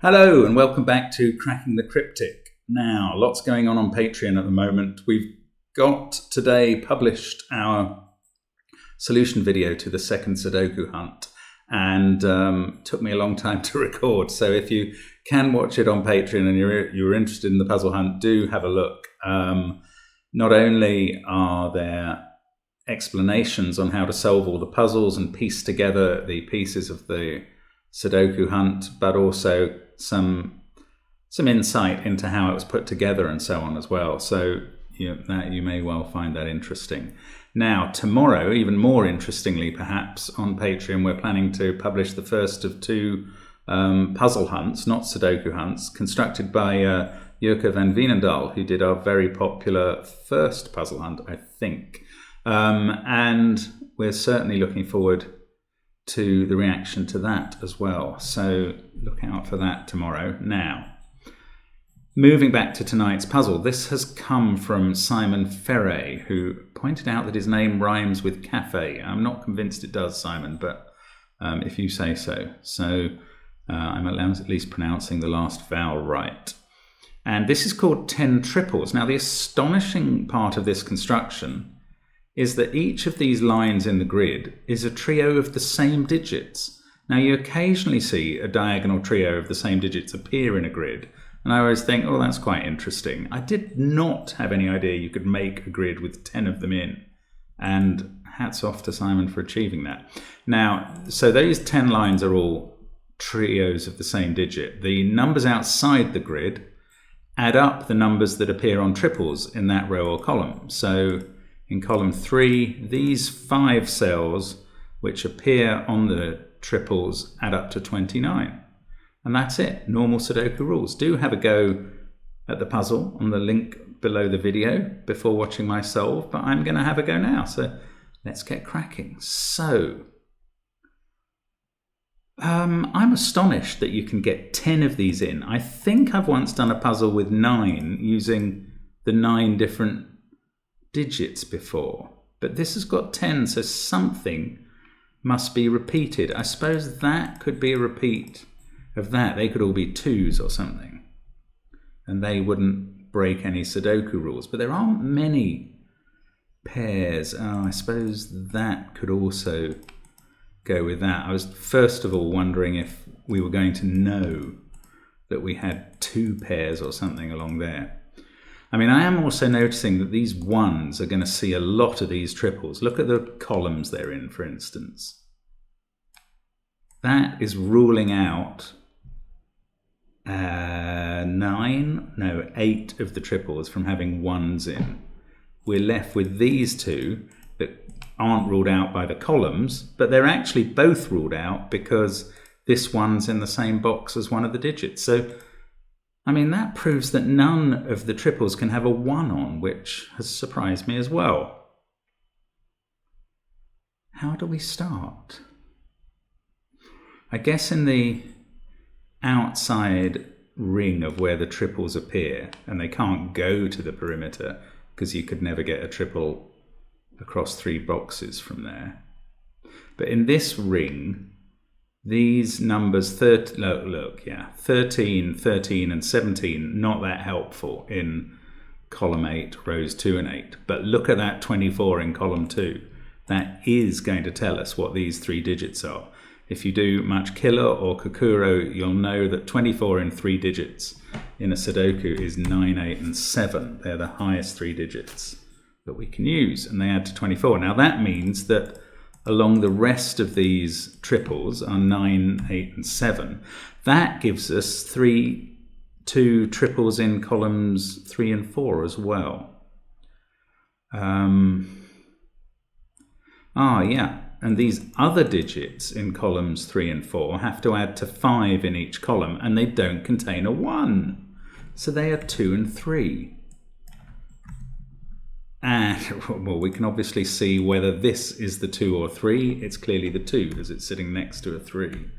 Hello and welcome back to Cracking the Cryptic. Now, lots going on Patreon at the moment. We've got today published our solution video to the second Sudoku hunt, and took me a long time to record. So if you can watch it on Patreon and you're interested in the puzzle hunt, do have a look. Not only are there explanations on how to solve all the puzzles and piece together the pieces of the Sudoku hunt, but also some insight into how it was put together and so on as well. So you may well find that interesting. Now, tomorrow, even more interestingly perhaps, on Patreon, we're planning to publish the first of two puzzle hunts, not Sudoku hunts, constructed by Jurke van Veenendaal, who did our very popular first puzzle hunt, I think. And we're certainly looking forward to the reaction to that as well. So look out for that tomorrow. Now, moving back to tonight's puzzle, this has come from Simon Ferre, who pointed out that his name rhymes with cafe. I'm not convinced it does, Simon, but if you say so. So I'm at least pronouncing the last vowel right. And this is called 10 triples. Now, the astonishing part of this construction is that each of these lines in the grid is a trio of the same digits. Now, you occasionally see a diagonal trio of the same digits appear in a grid, and I always think, oh, that's quite interesting. I did not have any idea you could make a grid with 10 of them in, and hats off to Simon for achieving that. Now, so those 10 lines are all trios of the same digit. The numbers outside the grid add up the numbers that appear on triples in that row or column. So in column 3, these 5 cells which appear on the triples add up to 29. And that's it. Normal Sudoku rules. Do have a go at the puzzle on the link below the video before watching my solve, but I'm going to have a go now. So let's get cracking. So I'm astonished that you can get 10 of these in. I think I've once done a puzzle with 9 using the 9 different digits before, but this has got 10, so something must be repeated. I suppose that could be a repeat of that. They could all be 2s or something, and they wouldn't break any Sudoku rules, but there aren't many pairs. Oh, I suppose that could also go with that. I was first of all wondering if we were going to know that we had 2 pairs or something along there. I mean, I am also noticing that these 1s are going to see a lot of these triples. Look at the columns they're in, for instance. That is ruling out 8 of the triples from having 1s in. We're left with these 2 that aren't ruled out by the columns, but they're actually both ruled out because this 1's in the same box as one of the digits. So I mean, that proves that none of the triples can have a 1 on, which has surprised me as well. How do we start? I guess in the outside ring of where the triples appear, and they can't go to the perimeter because you could never get a triple across 3 boxes from there. But in this ring, these numbers, 13, and 17, not that helpful in column 8, rows 2 and 8. But look at that 24 in column 2. That is going to tell us what these 3 digits are. If you do much killer or kokuro, you'll know that 24 in 3 digits in a Sudoku is 9, 8, and 7. They're the highest 3 digits that we can use, and they add to 24. Now that means that along the rest of these triples are 9, 8, and 7. That gives us 2 triples in columns 3 and 4 as well. And these other digits in columns 3 and 4 have to add to 5 in each column, and they don't contain a 1. So they are 2 and 3. And, well, we can obviously see whether this is the 2 or 3. It's clearly the 2 as it's sitting next to a 3.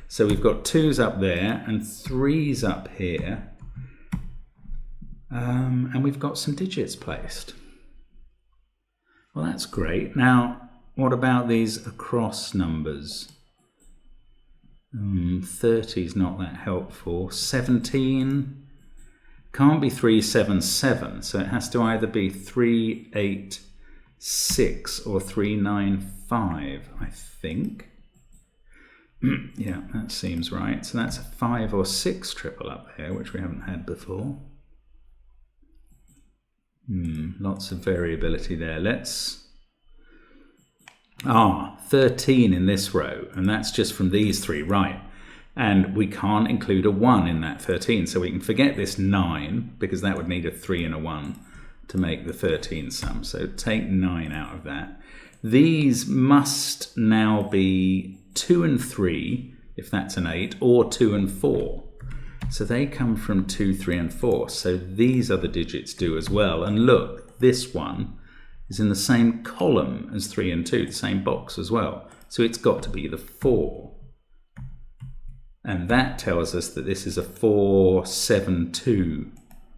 So we've got 2s up there and 3s up here. And we've got some digits placed. Well, that's great. Now, what about these across numbers? 30 is not that helpful. 17 can't be 377, so it has to either be 386 or 395, I think. Yeah, that seems right. So that's a 5 or 6 triple up there, which we haven't had before. Lots of variability there. Let's 13 in this row, and that's just from these three, right? And we can't include a 1 in that 13, so we can forget this 9, because that would need a 3 and a 1 to make the 13 sum. So take 9 out of that. These must now be 2 and 3, if that's an 8, or 2 and 4. So they come from 2, 3, and 4. So these other digits do as well. And look, this one is in the same column as 3 and 2, the same box as well. So it's got to be the 4. And that tells us that this is a 4, 7, 2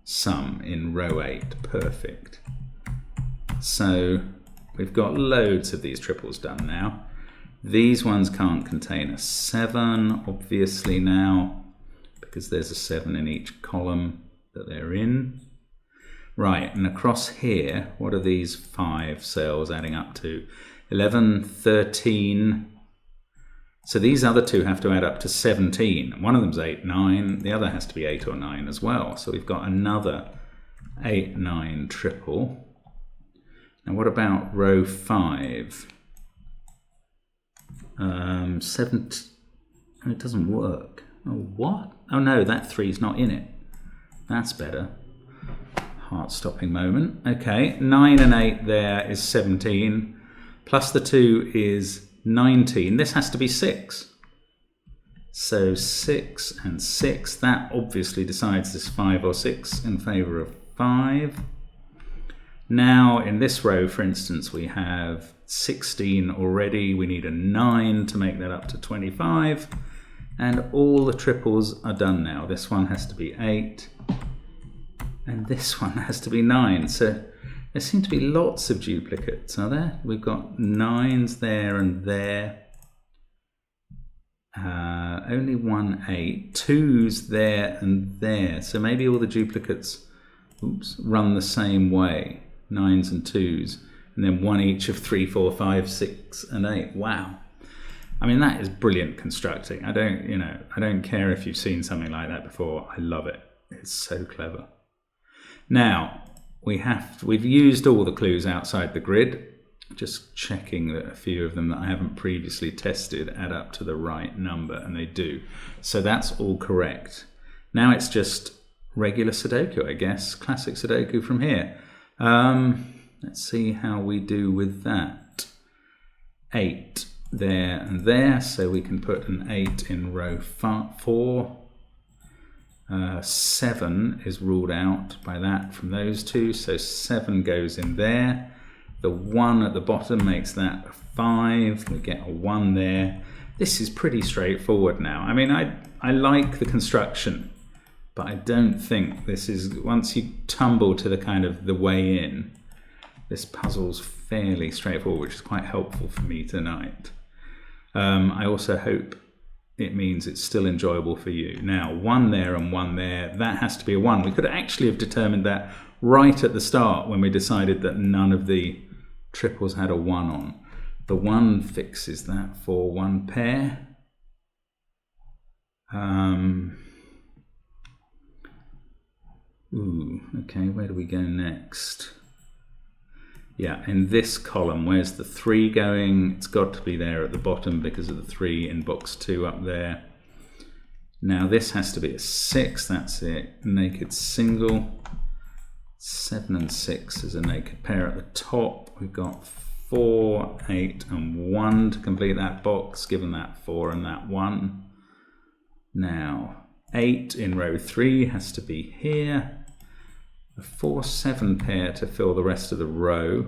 sum in row 8. Perfect. So we've got loads of these triples done now. These ones can't contain a 7, obviously now, because there's a 7 in each column that they're in. Right, and across here, what are these 5 cells adding up to? 11, 13. So these other two have to add up to 17. One of them's 8, 9. The other has to be 8 or 9 as well. So we've got another 8, 9 triple. Now what about row 5? 7. Oh, it doesn't work. Oh, what? Oh no, that 3's not in it. That's better. Heart-stopping moment. Okay, 9 and 8 there is 17. Plus the 2 is 19. This has to be 6. So 6 and 6. That obviously decides this 5 or 6 in favour of 5. Now in this row, for instance, we have 16 already. We need a 9 to make that up to 25. And all the triples are done now. This one has to be 8. And this one has to be 9. So there seem to be lots of duplicates, are there? We've got 9s there and there. Only 1 8. 2s there and there. So maybe all the duplicates run the same way. 9s and 2s. And then 1 each of 3, 4, 5, 6, and 8. Wow. I mean, that is brilliant constructing. I don't care if you've seen something like that before. I love it. It's so clever. Now, we've used all the clues outside the grid, just checking that a few of them that I haven't previously tested add up to the right number, and they do. So that's all correct. Now it's just regular Sudoku, I guess, classic Sudoku from here. Let's see how we do with that. 8 there and there, so we can put an 8 in row 4. 7 is ruled out by that from those two, so 7 goes in there. The 1 at the bottom makes that a 5. We get a 1 there. This is pretty straightforward now. I mean, I like the construction, but I don't think this is, once you tumble to the kind of the way in, this puzzle's fairly straightforward, which is quite helpful for me tonight. I also hope it means it's still enjoyable for you. Now, 1 there and 1 there, that has to be a 1. We could actually have determined that right at the start when we decided that none of the triples had a 1 on. The 1 fixes that for 1 pair. Okay, where do we go next? Yeah, in this column, where's the 3 going? It's got to be there at the bottom because of the 3 in box 2 up there. Now this has to be a 6, that's it. Naked single. 7 and 6 is a naked pair at the top. We've got 4, 8 and 1 to complete that box, given that 4 and that 1. Now 8 in row 3 has to be here. A 4, 7 pair to fill the rest of the row.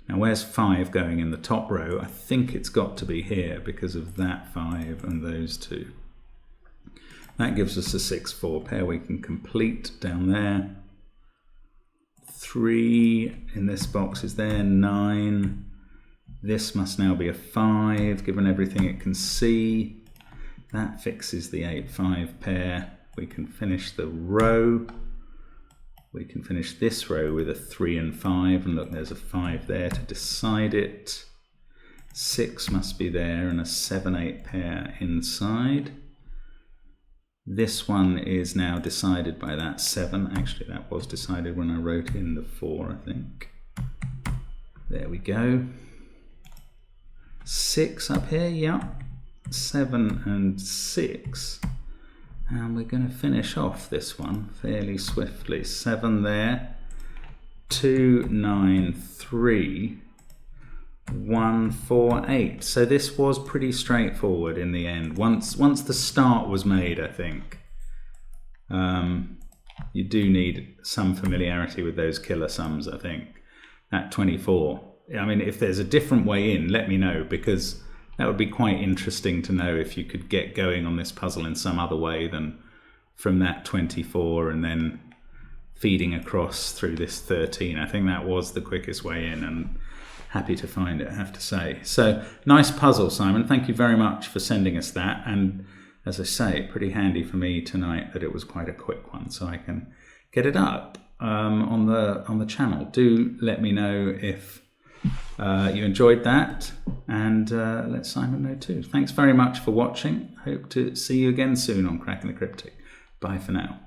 Now where's 5 going in the top row? I think it's got to be here because of that 5 and those 2. That gives us a 6, 4 pair we can complete down there. 3 in this box is there, 9. This must now be a 5, given everything it can see. That fixes the 8-5 pair. We can finish the row. We can finish this row with a 3 and 5, and look, there's a 5 there to decide it. 6 must be there, and a 7-8 pair inside. This one is now decided by that 7. Actually, that was decided when I wrote in the 4, I think. There we go. 6 up here, yeah. 7 and 6. And we're going to finish off this one fairly swiftly. 7 there, 2, 9, 3, 1, 4, 8. So this was pretty straightforward in the end. Once the start was made, I think. You do need some familiarity with those killer sums, I think. At 24. I mean, if there's a different way in, let me know, because that would be quite interesting to know if you could get going on this puzzle in some other way than from that 24 and then feeding across through this 13. I think that was the quickest way in, and happy to find it, I have to say. So, nice puzzle, Simon. Thank you very much for sending us that. And as I say, pretty handy for me tonight that it was quite a quick one, so I can get it up on the channel. Do let me know if you enjoyed that, and let Simon know too. Thanks very much for watching. Hope to see you again soon on Cracking the Cryptic. Bye for now.